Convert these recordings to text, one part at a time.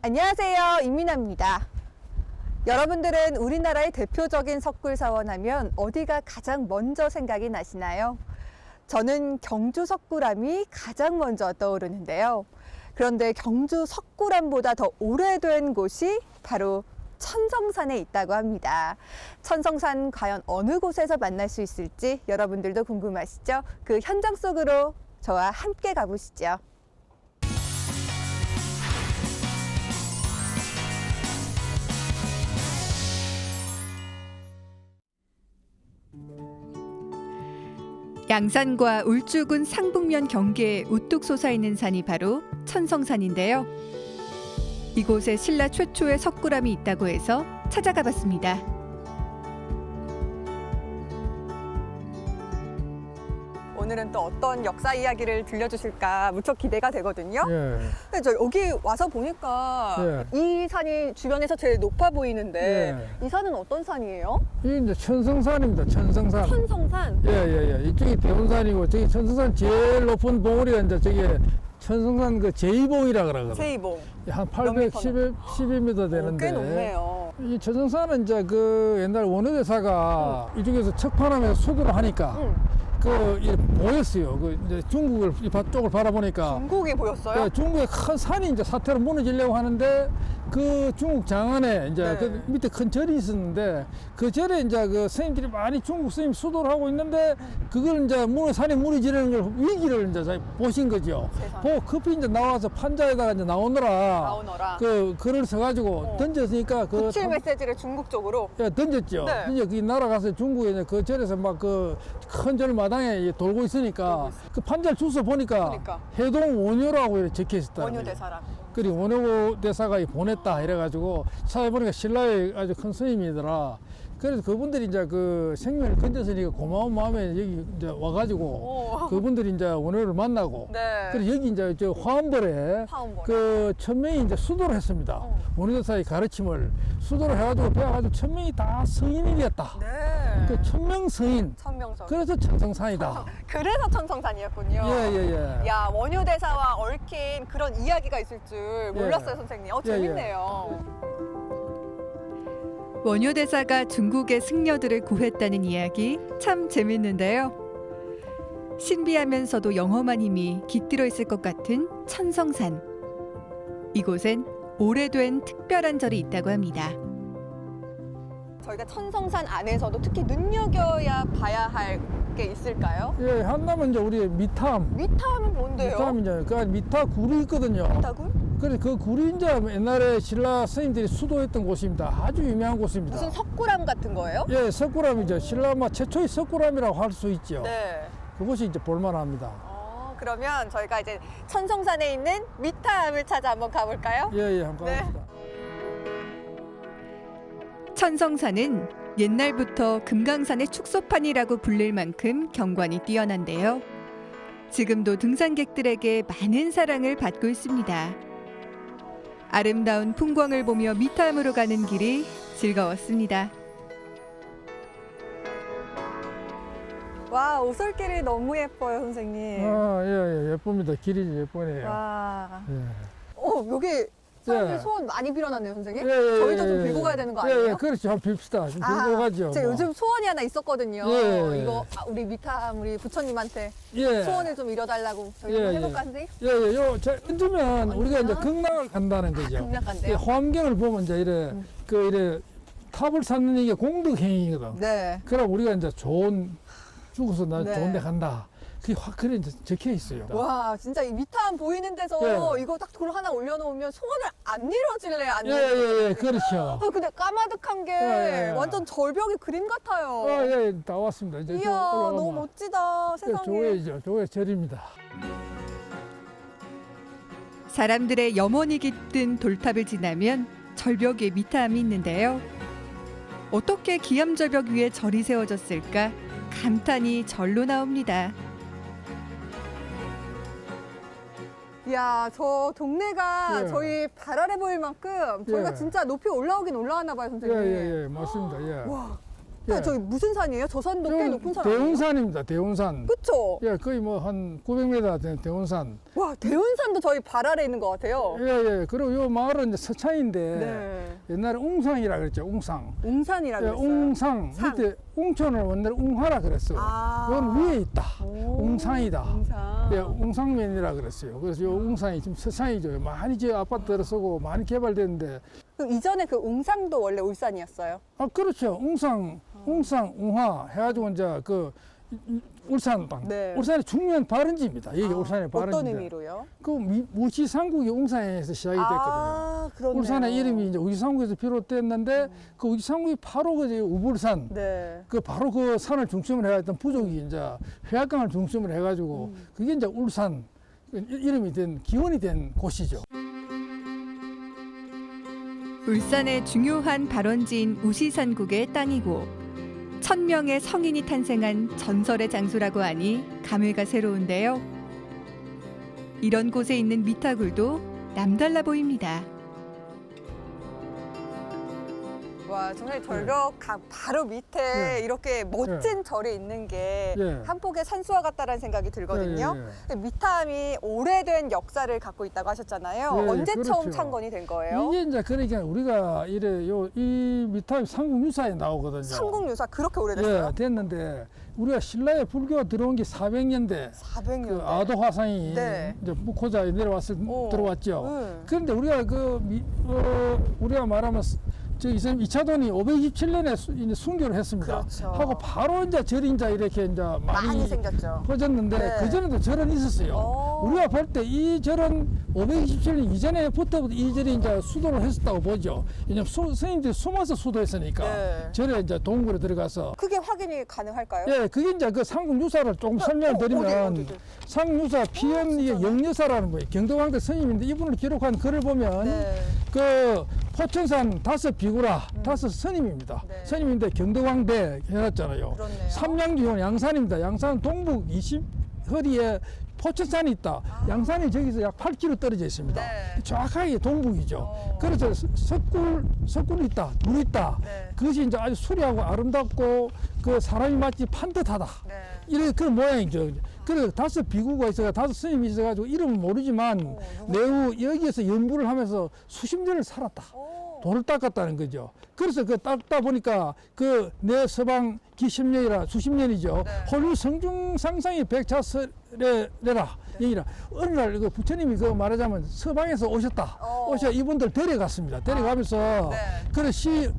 안녕하세요, 임민아입니다. 여러분들은 우리나라의 대표적인 석굴사원 하면 어디가 가장 먼저 생각이 나시나요? 저는 경주 석굴암이 가장 먼저 떠오르는데요. 그런데 경주 석굴암보다 더 오래된 곳이 바로 천성산에 있다고 합니다. 천성산 과연 어느 곳에서 만날 수 있을지 여러분들도 궁금하시죠? 그 현장 속으로 저와 함께 가보시죠. 양산과 울주군 상북면 경계에 우뚝 솟아있는 산이 바로 천성산인데요. 이곳에 신라 최초의 석굴암이 있다고 해서 찾아가 봤습니다. 오늘은 또 어떤 역사 이야기를 들려주실까 무척 기대가 되거든요. 예. 근데 저 여기 와서 보니까 이 산이 주변에서 제일 높아 보이는데 이 산은 어떤 산이에요? 이 이제 천성산입니다. 천성산. 천성산? 예. 이쪽이 대운산이고 저기 천성산 제일 높은 봉우리가 이제 저기 천성산 그 제2봉이라 그러거든요. 제2봉. 한 812m 되는데. 꽤 높네요. 이 천성산은 이제 그 옛날 원효대사가 이쪽에서 척판하면서 수도를 하니까 그 보였어요. 그 이제 중국을 쪽을 바라보니까 중국이 보였어요? 예, 중국의 큰 산이 이제 사태로 무너지려고 하는데 그 중국 장안에 이제 그 밑에 큰 절이 있었는데 그 절에 이제 그 스님들이 많이 중국 스님 수도를 하고 있는데 그걸 이제 산이 무너지는 걸 위기를 이제 보신 거죠. 보고 급히 이제 나와서 판자에다가 이제 나오너라. 그 글을 써가지고 던졌으니까 그 구출 메시지를 중국 쪽으로. 예, 던졌죠. 이제 그 날아가서 중국에 이제 그 절에서 막 그 큰 절 마당에 돌고 있으니까 그 판자를 주워 보니까 해동 원효라고 이렇게 적혀 있었다. 원효대사랑. 그리고 원효대사가 보냈다 이래가지고 찾아보니까 신라의 아주 큰 스님이더라. 그래서 그분들이 이제 그 생명을 건졌으니까 고마운 마음에 여기 이제 와가지고 그분들이 이제 원효를 만나고 그래서 여기 이제 저 화엄벌에 그 1000명이 이제 수도를 했습니다. 원효대사의 가르침을 수도를 해가지고 배워가지고 1000명이 다 성인이 되었다. 그 1000명 성인. 그래서 천성산이다. 그래서 천성산이었군요. 예. 야, 원효대사와 얽힌 그런 이야기가 있을 줄 몰랐어요, 선생님. 재밌네요. 원효대사가 중국의 승려들을 구했다는 이야기 참 재밌는데요. 신비하면서도 영험한 힘이 깃들어 있을 것 같은 천성산. 이곳엔 오래된 특별한 절이 있다고 합니다. 저희가 천성산 안에서도 특히 눈여겨야 봐야 할 게 있을까요? 예, 한나면 이제 우리 미탐. 미탐은 뭔데요? 미탐이 이제 그 미타 굴이 있거든요. 미타굴? 그래서 그 굴이 이제 옛날에 신라 스님들이 수도했던 곳입니다. 아주 유명한 곳입니다. 무슨 석굴암 같은 거예요? 예, 석굴암이죠. 신라 최초의 석굴암이라고 할 수 있죠. 네. 그곳이 이제 볼만합니다. 그러면 저희가 이제 천성산에 있는 미탐을 찾아 한번 가볼까요? 예, 한번 가봅시다. 천성산은 옛날부터 금강산의 축소판이라고 불릴 만큼 경관이 뛰어난데요. 지금도 등산객들에게 많은 사랑을 받고 있습니다. 아름다운 풍광을 보며 미탐으로 가는 길이 즐거웠습니다. 와, 오솔길이 너무 예뻐요, 선생님. 예, 예쁩니다. 길이 예쁘네요. 와. 예. 여기 사람들 소원 많이 빌어놨네요, 선생님. 예, 저희도 좀 빌고 가야 되는 거 아니에요? 예, 그렇죠. 한번 빕시다. 좀 빌고 가죠. 제가 요즘 소원이 하나 있었거든요. 예. 이거 우리 미탐 우리 부처님한테 예. 소원을 좀 이뤄달라고 저희 한번 해볼까, 선생님? 얹으면 우리가 이제 극락을 간다는 거죠. 극락 간대요? 환경을 보면 이제 이래 탑을 쌓는 이게 공덕행위거든. 네. 그럼 우리가 이제 죽어서 좋은 데 간다. 그게 확 그래 이제 적혀 있어요. 와, 진짜 이 미탐 보이는 데서 이거 딱 돌 하나 올려놓으면 소원을 안 이뤄질래, 안 예, 그렇죠. 근데 까마득한 게 완전 절벽의 그림 같아요. 다 왔습니다. 이제 이야, 너무 멋지다, 세상에. 조회 절입니다. 사람들의 염원이 깃든 돌탑을 지나면 절벽에 미탐이 있는데요. 어떻게 기암절벽 위에 절이 세워졌을까 감탄이 절로 나옵니다. 이야, 저 동네가 저희 발 아래 보일 만큼 저희가 진짜 높이 올라오긴 올라왔나 봐요, 선생님. 맞습니다. 와, 예. 저기 무슨 산이에요? 저 산도 꽤 높은 산 아니에요? 대운산입니다. 대운산. 그쵸? 예, 거의 뭐 한 900m 되는 대운산. 와, 대운산도 저희 발 아래 있는 것 같아요. 예, 예. 그리고 요 마을은 이제 서창인데 네. 옛날에 웅상이라 그랬죠. 웅상. 웅산이라 예, 그랬어요. 웅상. 산. 밑에 웅천을 원래는 웅하라 그랬어요. 아. 이건 위에 있다. 오, 웅산이다. 웅산. 예, 웅상면이라 그랬어요. 그래서 요 웅산이 지금 서창이죠. 많이 저 아파트 들어서고 많이 개발됐는데. 그 이전에 그 웅상도 원래 울산이었어요? 아, 그렇죠. 웅상, 웅하 해가지고 이제 그 울산 땅. 네. 울산의 중요한 발원지입니다. 여기 울산의 발원지. 어떤 의미로요? 그 무시상국이 웅산에서 시작이 됐거든요. 아, 그렇네요. 울산의 이름이 이제 우지상국에서 비롯됐는데 그 우지상국이 바로 그 우불산 네. 그 바로 그 산을 중심으로 해왔던 부족이 이제 회악강을 중심으로 해가지고 그게 이제 울산 이름이 된 기원이 된 곳이죠. 울산의 중요한 발원지인 우시산국의 땅이고 1000명의 성인이 탄생한 전설의 장소라고 하니 감회가 새로운데요. 이런 곳에 있는 미타굴도 남달라 보입니다. 와, 정말 절벽 바로 밑에 네. 이렇게 멋진 절이 있는 게 네. 한폭의 산수와 같다라는 생각이 들거든요. 예, 미탐이 오래된 역사를 갖고 있다고 하셨잖아요. 예, 언제 그렇죠. 처음 창건이 된 거예요? 이게 이제 그러니까 우리가 이 미탑이 삼국유사에 나오거든요. 삼국유사 그렇게 오래됐어요? 예, 됐는데 우리가 신라에 불교가 들어온 게 400년대 400년. 그 아도 화상이 네. 이제 묵호자에 내려왔을 들어왔죠. 네. 그런데 우리가 우리가 말하면 저 이선 이차돈이 527년에 이제 순교를 했습니다. 그렇죠. 하고 바로 이제 절이 이제 이렇게 이제 많이 생겼죠. 퍼졌는데 네. 그 전에도 절은 있었어요. 오. 우리가 볼 때 이 절은 527년 이전에부터 이 절이 이제 수도를 했었다고 보죠. 왜냐면 스님들이 숨어서 수도했으니까 네. 절에 이제 동굴에 들어가서. 그게 확인이 가능할까요? 예, 그게 이제 그 삼국유사를 조금 설명을 드리면 어디? 삼국유사 피연 이게 영여사라는 거예요. 경도왕대 스님인데 이분을 기록한 글을 보면 네. 그 포천산 다섯 비구라 다섯 스님입니다. 네. 스님인데 경도왕대 해놨잖아요. 그렇네요. 삼양주현 양산입니다. 양산 동북 20허리에 포천산이 있다. 양산이 저기서 약 8km 떨어져 있습니다. 네. 정확하게 동북이죠. 그래서 석굴이 있다, 물이 있다. 네. 그것이 이제 아주 수려하고 아름답고 그 사람이 마치 판듯하다. 네. 이런 그런 모양이죠. 그래서 다섯 비구가 있어가 다섯 스님이 있어가지고 이름은 모르지만 매우 여기에서 연구를 하면서 수십 년을 살았다. 오. 돌을 닦았다는 거죠. 그래서 그 닦다 보니까 그 내 서방 기십 년이라 수십 년이죠. 네. 홀류 성중상상이 백차설에라 얘기라. 어느 날 그 부처님이 그 말하자면 서방에서 오셨다. 오셔 이분들 데려갔습니다. 데려가면서 네. 그래 시오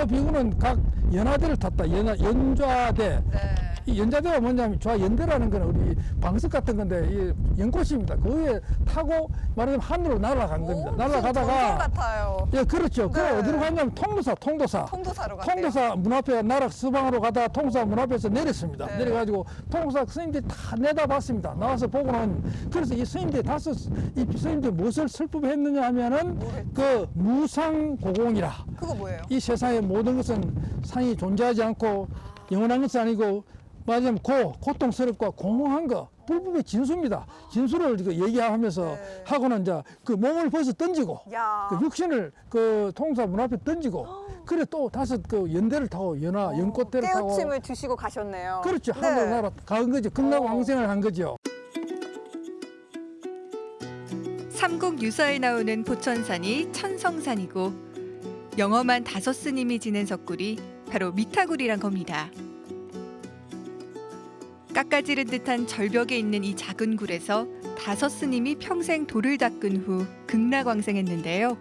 비구는 각 연화대를 탔다. 연좌대. 네. 이 연자대가 뭐냐면 좌연대라는 거는 우리 방석 같은 건데 이 연꽃입니다. 그 위에 타고 말하자면 하늘로 날아간 겁니다. 전설 날아가다가 같아요. 예 그렇죠. 그 네. 어디로 갔냐면 통도사 통도사로 갔대요. 통도사 문 앞에 나락 서방으로 가다가 통도사 문 앞에서 내렸습니다. 네. 내려가지고 통도사 스님들이 다 내다봤습니다. 나와서 보고는 그래서 이 스님들이 이 스님들이 무엇을 슬픔했느냐 하면은 그 무상고공이라 그거 뭐예요? 이 세상의 모든 것은 상이 존재하지 않고 영원한 것은 아니고 말하자면 고통스럽고 공허한 거 불법의 진수입니다. 진수를 얘기하면서 네. 하고는 이제 그 몸을 벌써 던지고 야. 그 육신을 그 통사 문 앞에 던지고 그래 또 다섯 그 연대를 타고 연꽃대를 타고 깨우침을 주시고 가셨네요. 그렇죠. 네. 하늘 날아간 거죠. 극락왕생을 한 거죠. 삼국유사에 나오는 포천산이 천성산이고 영험한 다섯 스님이 지낸 석굴이 바로 미타굴이란 겁니다. 깎아지른 듯한 절벽에 있는 이 작은 굴에서 다섯 스님이 평생 돌을 닦은 후 극락왕생했는데요.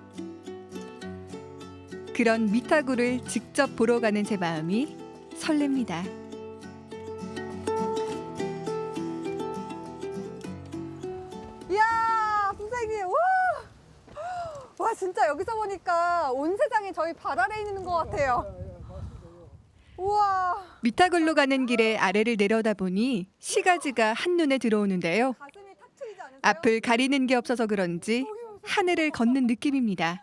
그런 미타굴을 직접 보러 가는 제 마음이 설렙니다. 이야, 선생님, 와, 진짜 여기서 보니까 온 세상이 저희 발 아래 있는 것 같아요. 우와, 미타굴로 가는 길에 아래를 내려다보니 시가지가 한눈에 들어오는데요. 가슴이 탁 트이지 않으세요? 앞을 가리는 게 없어서 그런지 하늘을 걷는 느낌입니다.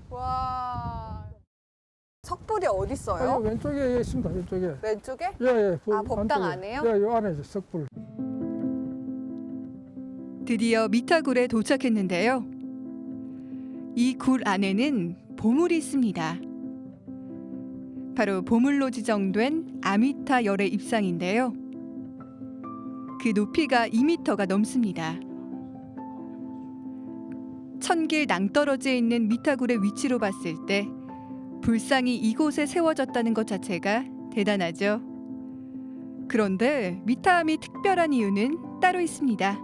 와, 석불이 어디 있어요? 아니, 왼쪽에 있습니다. 왼쪽에. 왼쪽에? 예. 아, 법당 안쪽에. 안에요? 예, 요 안에 이제 석불. 드디어 미타굴에 도착했는데요. 이 굴 안에는 보물이 있습니다. 바로 보물로 지정된 아미타 열의 입상인데요. 그 높이가 2m가 넘습니다. 천길 낭떠러지에 있는 미타굴의 위치로 봤을 때 불상이 이곳에 세워졌다는 것 자체가 대단하죠. 그런데 미타암이 특별한 이유는 따로 있습니다.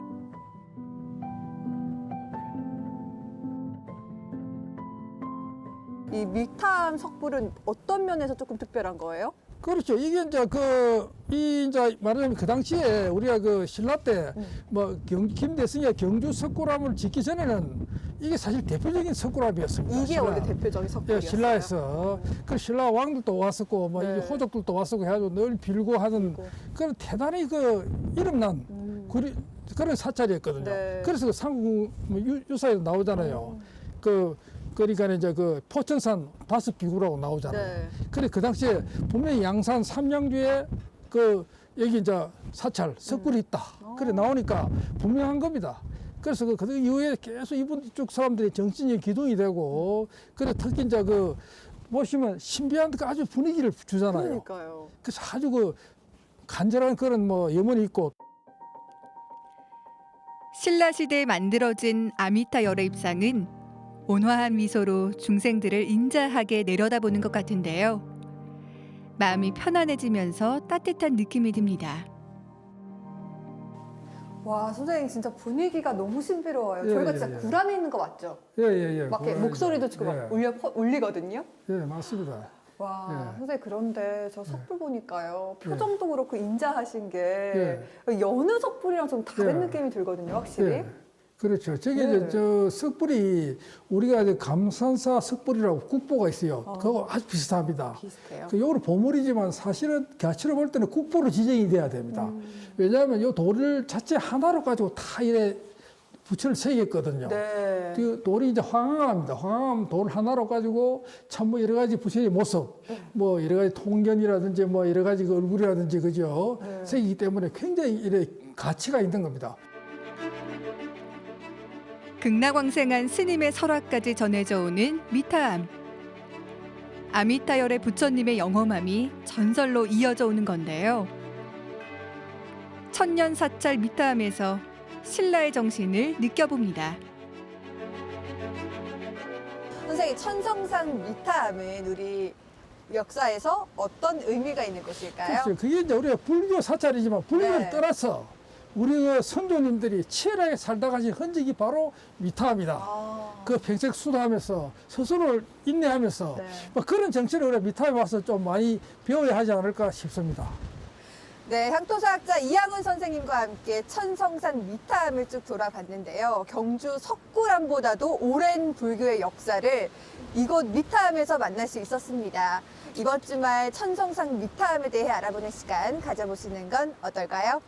이 미타암 석굴은 어떤 면에서 조금 특별한 거예요? 그렇죠. 이게 이제 이제 말하자면 그 당시에 우리가 그 신라 때 뭐 김대승이 경주 석굴암을 짓기 전에는 이게 사실 대표적인 석굴암이었습니다. 이게 원래 대표적인 예, 석굴이었어요. 신라에서 그 신라 왕들도 왔었고 뭐 네. 이게 호족들도 왔었고 해가지고 늘 빌고 하던 그런 대단히 그 이름난 그런 사찰이었거든요. 네. 그래서 그 삼국 유사에도 나오잖아요. 그러니까 이제 그 포천산 다섯 비구라고 나오잖아요. 네. 그래 그 당시에 분명히 양산 삼양주에 여기 이제 사찰 석굴이 있다. 그래 나오니까 분명한 겁니다. 그래서 그 이후에 계속 이쪽 사람들이 정신이 기둥이 되고 그래 특히 이제 보시면 신비한 아주 분위기를 주잖아요. 그러니까요. 그래서 아주 간절한 그런 뭐 염원이 있고. 신라 시대에 만들어진 아미타 열의 입상은 온화한 미소로 중생들을 인자하게 내려다보는 것 같은데요. 마음이 편안해지면서 따뜻한 느낌이 듭니다. 와, 선생님 진짜 분위기가 너무 신비로워요. 예, 저희가 예, 진짜 예. 굴 안에 있는 거 맞죠? 예. 막 이렇게 목소리도 지금 막 울리거든요. 예, 맞습니다. 와, 예. 선생님 그런데 저 석굴 보니까요. 표정도 그렇고 인자하신 게 예. 여느 석굴이랑 좀 다른 예. 느낌이 들거든요, 확실히. 예. 그렇죠. 저게 네. 이제 저 석불이 우리가 이제 감산사 석불이라고 국보가 있어요. 그거 아주 비슷합니다. 비슷해요. 요거는 보물이지만 사실은 가치로 볼 때는 국보로 지정이 돼야 됩니다. 왜냐하면 요 돌을 자체 하나로 가지고 다 이래 부처를 새겼거든요. 네. 그 돌이 이제 황암입니다. 황암 돌 하나로 가지고 참 뭐 여러 가지 부처의 모습, 뭐 여러 가지 통견이라든지 뭐 여러 가지 그 얼굴이라든지 그죠? 네. 새기기 때문에 굉장히 이래 가치가 있는 겁니다. 극락왕생한 스님의 설화까지 전해져 오는 미타암. 아미타열의 부처님의 영험함이 전설로 이어져 오는 건데요. 천년 사찰 미타암에서 신라의 정신을 느껴봅니다. 선생님, 천성산 미타암은 우리 역사에서 어떤 의미가 있는 곳일까요? 그렇죠. 그게 이제 우리가 불교 사찰이지만 불교를 네. 떠나서 우리 그 선조님들이 치열하게 살다 가신 흔적이 바로 미타암이다. 아, 그 평생 수도하면서 스스로를 인내하면서 네. 뭐 그런 정신을 우리가 미타암에 와서 좀 많이 배워야 하지 않을까 싶습니다. 네, 향토사학자 이양훈 선생님과 함께 천성산 미타암을 쭉 돌아봤는데요. 경주 석굴암보다도 오랜 불교의 역사를 이곳 미타암에서 만날 수 있었습니다. 이번 주말 천성산 미타암에 대해 알아보는 시간 가져보시는 건 어떨까요?